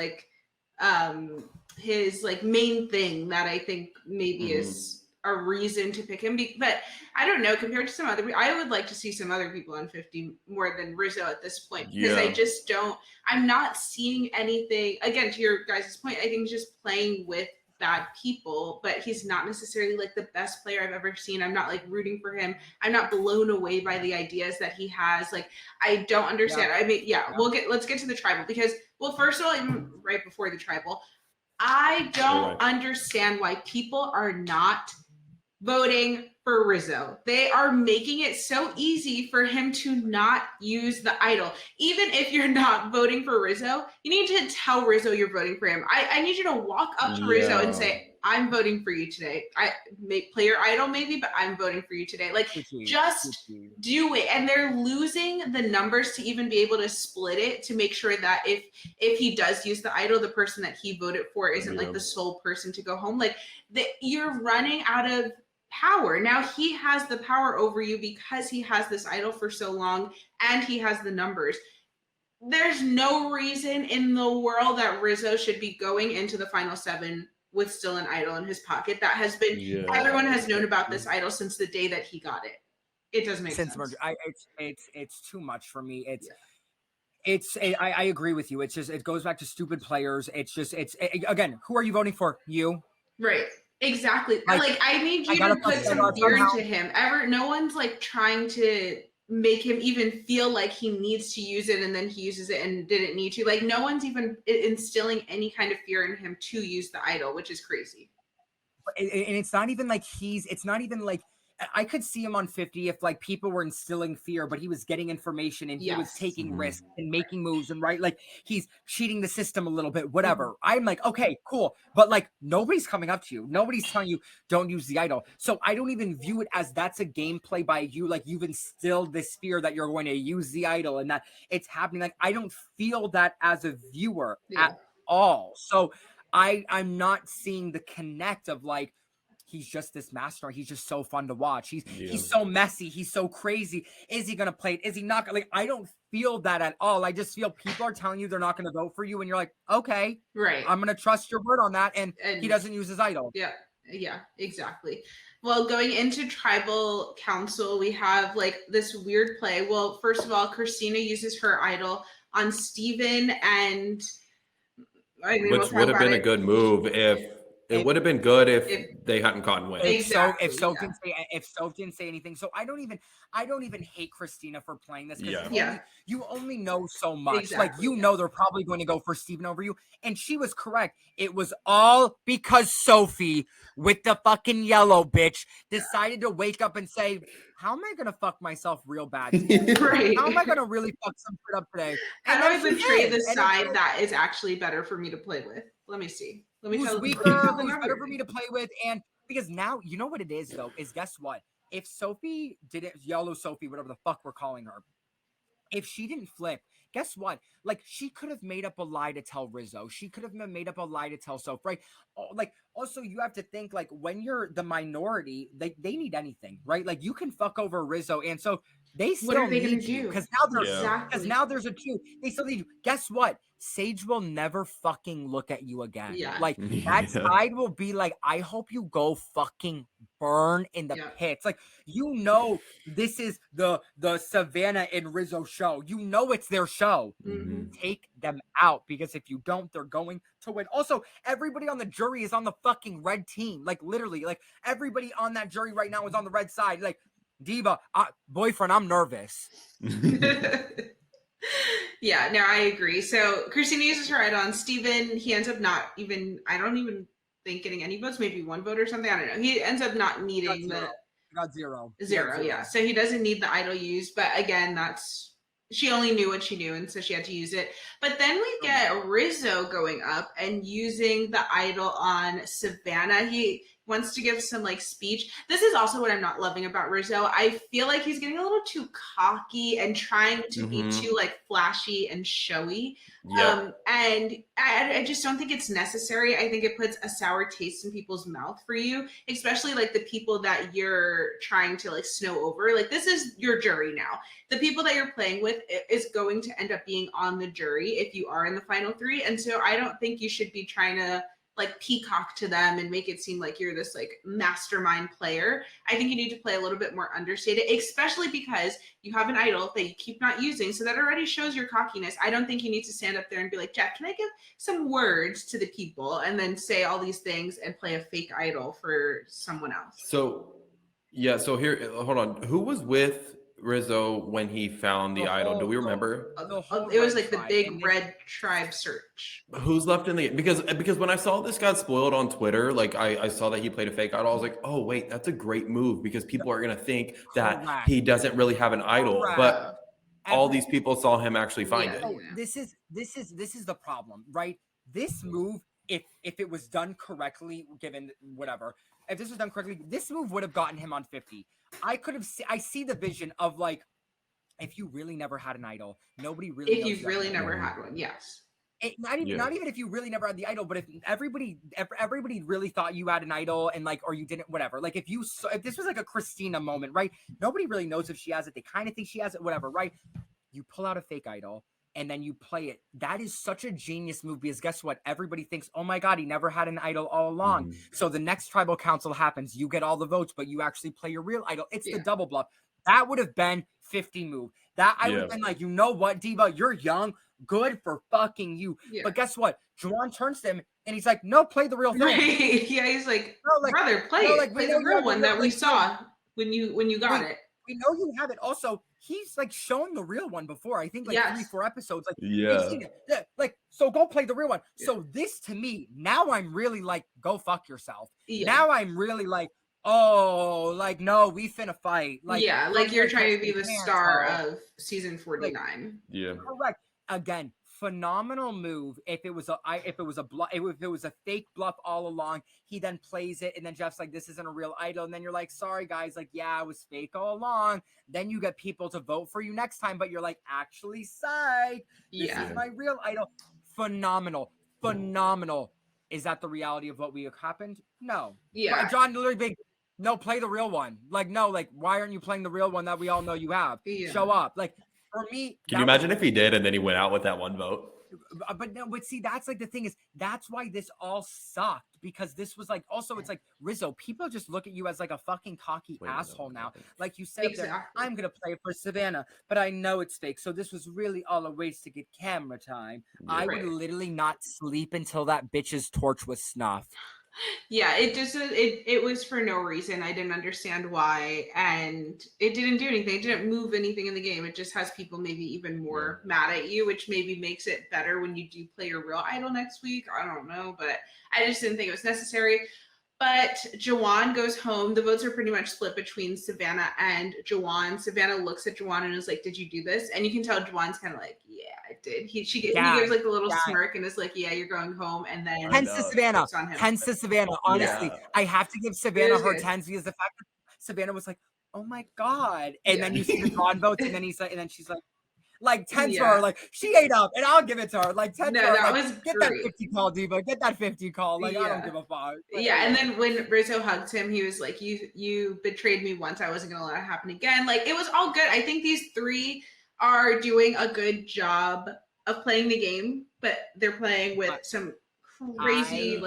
main thing that I think maybe is a reason to pick him. But I don't know, compared to some other people, I would like to see some other people on 50 more than Rizzo at this point because I just I'm not seeing anything. Again, to your guys' point, I think he's just playing with bad people, but he's not necessarily like the best player I've ever seen. I'm not like rooting for him. I'm not blown away by the ideas that he has. Like I don't understand. I mean, let's get to the tribal because, well, first of all, even right before the tribal, I don't understand why people are not voting for Rizzo. They are making it so easy for him to not use the idol. Even if you're not voting for Rizzo, you need to tell Rizzo you're voting for him. I need you to walk up to Rizzo and say, I'm voting for you today. I may play your idol maybe, but I'm voting for you today. Like just do it. And they're losing the numbers to even be able to split it to make sure that if he does use the idol, the person that he voted for isn't like the sole person to go home. Like you're running out of power. Now he has the power over you because he has this idol for so long and he has the numbers. There's no reason in the world that Rizzo should be going into the final 7 with still an idol in his pocket. That has been everyone has known about this idol since the day that he got it. It doesn't make sense. It's too much for me. I agree with you. It's just it goes back to stupid players. Again, who are you voting for? You. Right. Exactly. Like I need you to put some fear into him. No one's like trying to make him even feel like he needs to use it and then he uses it and didn't need to. Like no one's even instilling any kind of fear in him to use the idol, which is crazy. And it's not even like I could see him on 50 if like people were instilling fear, but he was getting information and he was taking risks and making moves and like he's cheating the system a little bit, whatever. I'm like, okay, cool. But like nobody's coming up to you. Nobody's telling you don't use the idol. So I don't even view it as that's a gameplay by you. Like you've instilled this fear that you're going to use the idol and that it's happening. Like I don't feel that as a viewer at all. So I'm not seeing the connect of like, he's just this master. He's just so fun to watch. He's so messy. He's so crazy. Is he going to play it? Is he not? Like, I don't feel that at all. I just feel people are telling you they're not going to vote for you. And you're like, okay, right. I'm going to trust your word on that. And he doesn't use his idol. Yeah, exactly. Well, going into tribal council, we have like this weird play. Well, first of all, Christina uses her idol on Steven and which would have been a good move if it would have been good if they hadn't gotten away. If Soph didn't say anything. So I don't even hate Christina for playing this because you only know so much. Exactly, like they're probably going to go for Steven over you. And she was correct. It was all because Sophie with the fucking yellow bitch decided to wake up and say, how am I gonna fuck myself real bad today? Right. How am I gonna really fuck some shit up today? How do I betray the side that is actually better for me to play with? Let me see. Who's weaker, who's better for me to play with, and because now you know what it is though, is guess what? If Sophie didn't yellow Sophie, whatever the fuck we're calling her, if she didn't flip, guess what? Like she could have made up a lie to tell Rizzo. She could have made up a lie to tell Soph, right? Like also you have to think like when you're the minority, they need anything, right? Like you can fuck over Rizzo, and so They What are still they gonna need you do? because now there's Yeah. because now there's a queue. They still need you. Guess what? Sage will never fucking look at you again. Yeah. Like that Yeah. side will be like, I hope you go fucking burn in the Yeah. pits. Like you know, this is the Savannah and Rizzo show. You know it's their show. Mhm. Take them out because if you don't, they're going to win. Also, everybody on the jury is on the fucking red team. Like literally, like everybody on that jury right now is on the red side. Like Diva, boyfriend, I'm nervous. Yeah, no, I agree. So Christina uses her idol on Steven. He ends up not even, I don't even think getting any votes, maybe one vote or something. I don't know. He ends up not needing the Got zero. zero. Yeah. So he doesn't need the idol used. But again, she only knew what she knew. And so she had to use it. But then we get Rizzo going up and using the idol on Savannah. He wants to give some like speech. This is also what I'm not loving about Rizzo. I feel like he's getting a little too cocky and trying to be too like flashy and showy. Yep. And I just don't think it's necessary. I think it puts a sour taste in people's mouth for you, especially like the people that you're trying to like snow over. Like this is your jury now. The people that you're playing with is going to end up being on the jury if you are in the final three. And so I don't think you should be trying to like peacock to them and make it seem like you're this like mastermind player. I think you need to play a little bit more understated, especially because you have an idol that you keep not using. So that already shows your cockiness. I don't think you need to stand up there and be like, Jack, can I give some words to the people and then say all these things and play a fake idol for someone else. So yeah, so here, hold on. Who was with Rizzo when he found the idol? Do we remember? It was like the big red tribe search. Who's left in the because when I saw this got spoiled on Twitter, like I saw that he played a fake idol, I was like, oh wait, that's a great move because people are gonna think that he doesn't really have an idol, but all these people saw him actually find it. Oh, this is the problem, right? This move, if it was done correctly, given whatever, if this was done correctly, this move would have gotten him on 50. I see the vision of like, if you really never had an idol, nobody really. If you've really never had one, yes. Not even if you really never had the idol, but if everybody really thought you had an idol and like, or you didn't, whatever. Like if this was like a Christina moment, right? Nobody really knows if she has it. They kind of think she has it, whatever, right? You pull out a fake idol and then you play it. That is such a genius move because guess what? Everybody thinks, oh my God, he never had an idol all along. So the next tribal council happens. You get all the votes, but you actually play your real idol. It's the double bluff. That would have been 50 move. That I would have been like, you know what, Diva, you're young. Good for fucking you. Yeah. But guess what? Juwan turns to him and he's like, no, play the real thing. Right. Yeah, he's like, no, brother, play it. Play the real one that we saw when you got it. We know you have it. Also, he's like shown the real one before. I think like 3-4 episodes. Like, seen it. Yeah, like, so go play the real one. Yeah. So this to me, now I'm really like, go fuck yourself. Yeah. Now I'm really like, oh, like, no, we finna fight. Like, yeah, like you're trying to be the star of season 49. Like, yeah. Correct. Again, phenomenal move. If it was a fake bluff all along, he then plays it, and then Jeff's like, "This isn't a real idol," and then you're like, "Sorry guys, like, yeah, it was fake all along." Then you get people to vote for you next time, but you're like, "Actually, psych, this is my real idol." Phenomenal. Is that the reality of what happened? No. Yeah. John literally big. No, play the real one. Like, no, like, why aren't you playing the real one that we all know you have? Yeah. Show up, like. For me, can you imagine if he did and then he went out with that one vote? But see, that's like the thing is that's why this all sucked because this was like also it's like Rizzo. People just look at you as like a fucking cocky asshole now. Like you said, I'm gonna play for Savannah, but I know it's fake. So this was really all a waste to get camera time. Yeah, I would literally not sleep until that bitch's torch was snuffed. Yeah, it was for no reason. I didn't understand why, and it didn't do anything. It didn't move anything in the game. It just has people maybe even more mad at you, which maybe makes it better when you do play your real idol next week. I don't know, but I just didn't think it was necessary. But Juwan goes home. The votes are pretty much split between Savannah and Juwan. Savannah looks at Juwan and is like, "Did you do this?" And you can tell Juwan's kind of like, "Yeah, I did." He gives like a little smirk and is like, "Yeah, you're going home." And then hence to Savannah. Honestly, I have to give Savannah her tens because the fact that Savannah was like, "Oh my God," and then you see the Juwan votes, and then he's like, and then she's like, Like 10s for her. Like she ate up, and I'll give it to her. Like 10s No, for her. that Like, was get that great. 50 call, Diva. Get that 50 call. Like I don't Yeah. give a fuck. Like, Yeah, and then when Rizzo hugged him, he was like, "You betrayed me once. I wasn't gonna let it happen again." Like it was all good. I think these three are doing a good job of playing the game, but they're playing with some crazy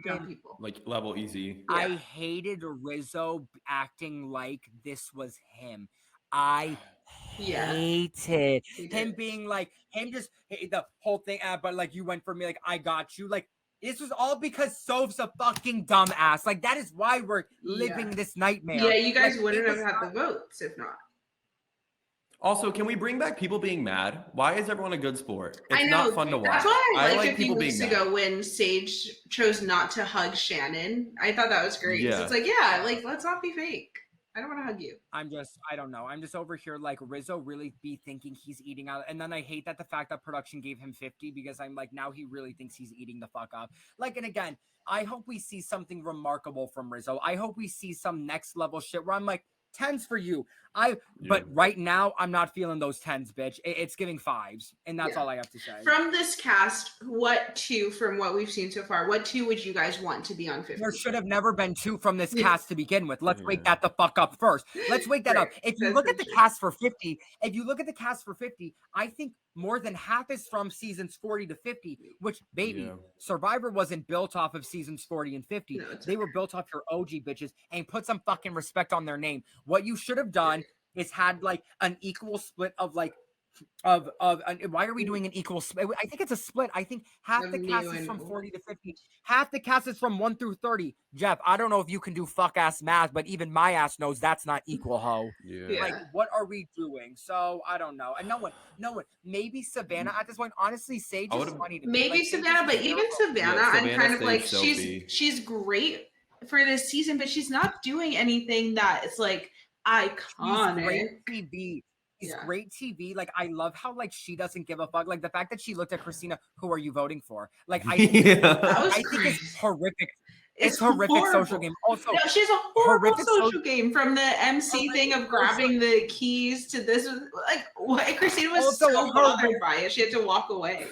young people. Like level easy. I hated Rizzo acting like this was him. I hated him being like him just the whole thing. But like you went for me, like I got you. Like this was all because Soph's a fucking dumbass. Like that is why we're living this nightmare. Yeah, you guys like, wouldn't have had the votes if not. Also, can we bring back people being mad? Why is everyone a good sport? It's I know. not fun to watch. That's why I liked a few people weeks being ago mad. when Sage chose not to hug Shannon. I thought that was great. Yeah. It's like, let's not be fake. I don't want to hug you. I don't know. I'm just over here like Rizzo really be thinking he's eating out. And then I hate that the fact that production gave him 50 because I'm like, now he really thinks he's eating the fuck up. Like, and again, I hope we see something remarkable from Rizzo. I hope we see some next level shit where I'm like, 10s for you. But right now I'm not feeling those 10s, bitch. It's giving 5s, and that's all I have to say. From this cast, from what we've seen so far, what 2 would you guys want to be on 50? There should have never been 2 from this cast to begin with. Let's wake that the fuck up first. Let's wake that up. If you look at the cast for 50, I think more than half is from seasons 40 to 50, which, baby, Survivor wasn't built off of seasons 40 and 50. No, they were built off your OG bitches, and put some fucking respect on their name. What you should have done is had like an equal split of like why are we doing an equal split? I think it's a split. I think half the cast is from 40 to 50. Half the cast is from 1 through 30. Jeff, I don't know if you can do fuck ass math, but even my ass knows that's not equal, ho. Like, what are we doing? So I don't know. And no one. Maybe Savannah at this point. Honestly, Sage is funny to me. Maybe like, Savannah, but even Savannah, I'm kind of like Sophie. she's great for this season, but she's not doing anything that is like iconic. She's great TV. She's great TV. Like, I love how like she doesn't give a fuck. Like the fact that she looked at Christina, who are you voting for? Like I think it's horrific. It's horrific social game. Also, no, she's a horrible social game from the MC thing of grabbing the keys to this. Like, what? Christina was so bothered by it. She had to walk away.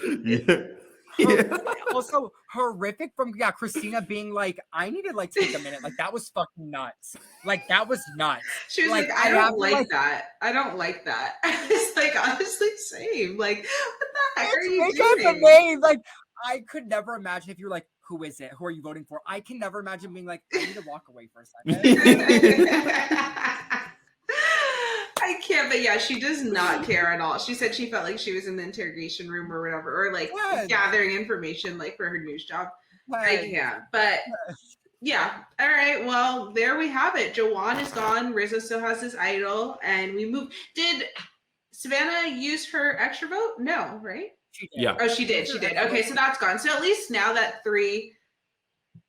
Also horrific from Christina being like, I need to like take a minute. Like that was fucking nuts. Like that was nuts. She was like I don't like that. I don't like that. It's like honestly same. Like what the heck are you doing? Name. Like I could never imagine if you're like, who is it? Who are you voting for? I can never imagine being like, I need to walk away for a second. I can't, but yeah, she does not care at all. She said she felt like she was in the interrogation room or whatever, or like gathering information like for her news job. I can't, but yeah. All right, well, there we have it. Jawan is gone. Rizzo still has his idol, and we move. Did Savannah use her extra vote? No, right? Yeah. Oh, she did. She did. Okay, so that's gone. So at least now that 3,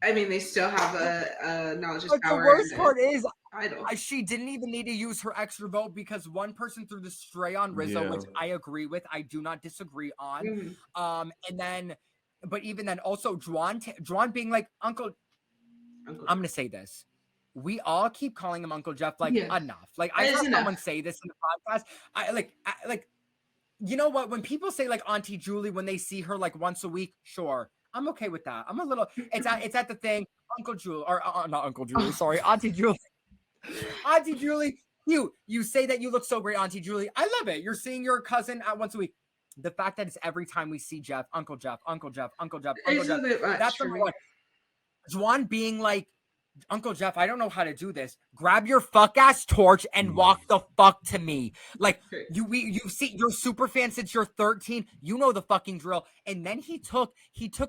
I mean, they still have a knowledge is power. The worst part is idol. She didn't even need to use her extra vote because one person threw the stray on Rizzo, which I agree with. I do not disagree on. And then, but even then, also Juan being like, Uncle, I'm going to say this. We all keep calling him Uncle Jeff, like, enough. Like, I heard someone say this in the podcast. I you know what? When people say, like, Auntie Julie, when they see her, like, once a week, sure. I'm okay with that. I'm a little, it's at the thing, Uncle Julie, or not Uncle Julie, sorry, Auntie Julie. Auntie Julie, you say that you look so great, Auntie Julie. I love it. You're seeing your cousin once a week. The fact that it's every time we see Jeff, Uncle Jeff, Uncle Jeff, Uncle Jeff, Uncle Jeff. That's number one. Juan being like, Uncle Jeff, I don't know how to do this. Grab your fuck ass torch and walk the fuck to me. Like you see, you're super fan since you're 13. You know the fucking drill. And then he took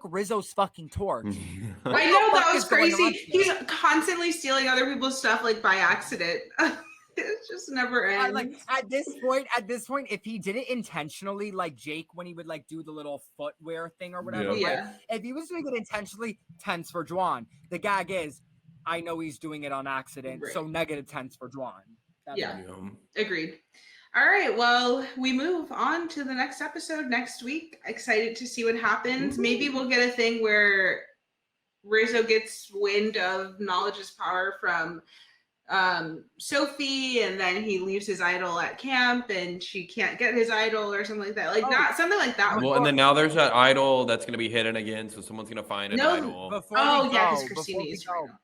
Rizzo's fucking torch. I know, that was crazy. He's constantly stealing other people's stuff like by accident. It just never ends. Like at this point, if he did it intentionally, like Jake when he would like do the little footwear thing or whatever, if he was doing it intentionally, 10s for Juan. The gag is, I know he's doing it on accident, so negative 10s for Juan. Agreed. All right, well, we move on to the next episode next week. Excited to see what happens. Maybe we'll get a thing where Rizzo gets wind of knowledge is power from Sophie, and then he leaves his idol at camp and she can't get his idol or something like that. Like that, something like that. Well, and then now there's that idol that's going to be hidden again, so someone's going to find an idol. Because Christina needs her idol.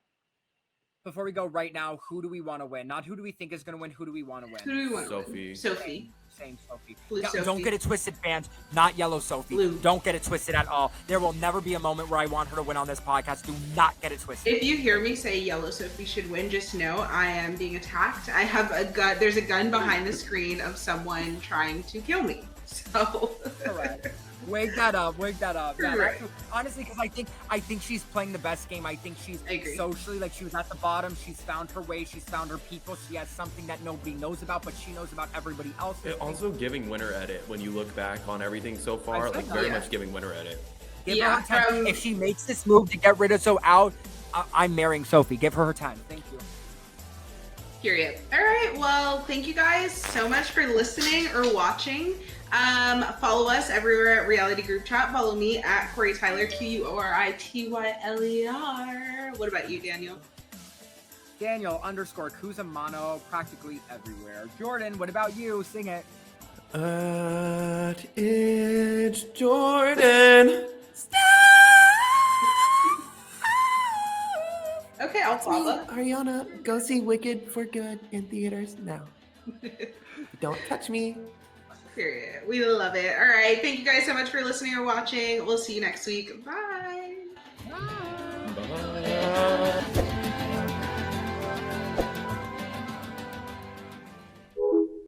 Before we go right now, who do we want to win? Not who do we think is going to win, who do we want to win? Who do we want Sophie. to win? Sophie. Same Sophie. Blue Sophie. Don't get it twisted, fans. Not yellow Sophie. Blue. Don't get it twisted at all. There will never be a moment where I want her to win on this podcast. Do not get it twisted. If you hear me say yellow Sophie should win, just know I am being attacked. I have a gun. There's a gun behind the screen of someone trying to kill me. So. Correct. Wake that up. Yeah, Right. honestly, because I think she's playing the best game. I think she's socially, like, she was at the bottom. She's found her way. She's found her people. She has something that nobody knows about, but she knows about everybody else. Also giving winner edit when you look back on everything so far, like very much giving winner edit. Give her 10. If she makes this move to get rid of out, I'm marrying Sophie. Give her 10. Thank you. Period. All right. Well, thank you guys so much for listening or watching. Follow us everywhere at Reality Group Chat. Follow me at Quori-Tyler, Quorityler. What about you, Daniel? Daniel _Kuzamano practically everywhere. Jordan, what about you? Sing it. It's Jordan. Okay, I'll follow. Ariana, go see Wicked for Good in theaters now. Don't touch me. Period. We love it. All right. Thank you guys so much for listening or watching. We'll see you next week. Bye. Bye.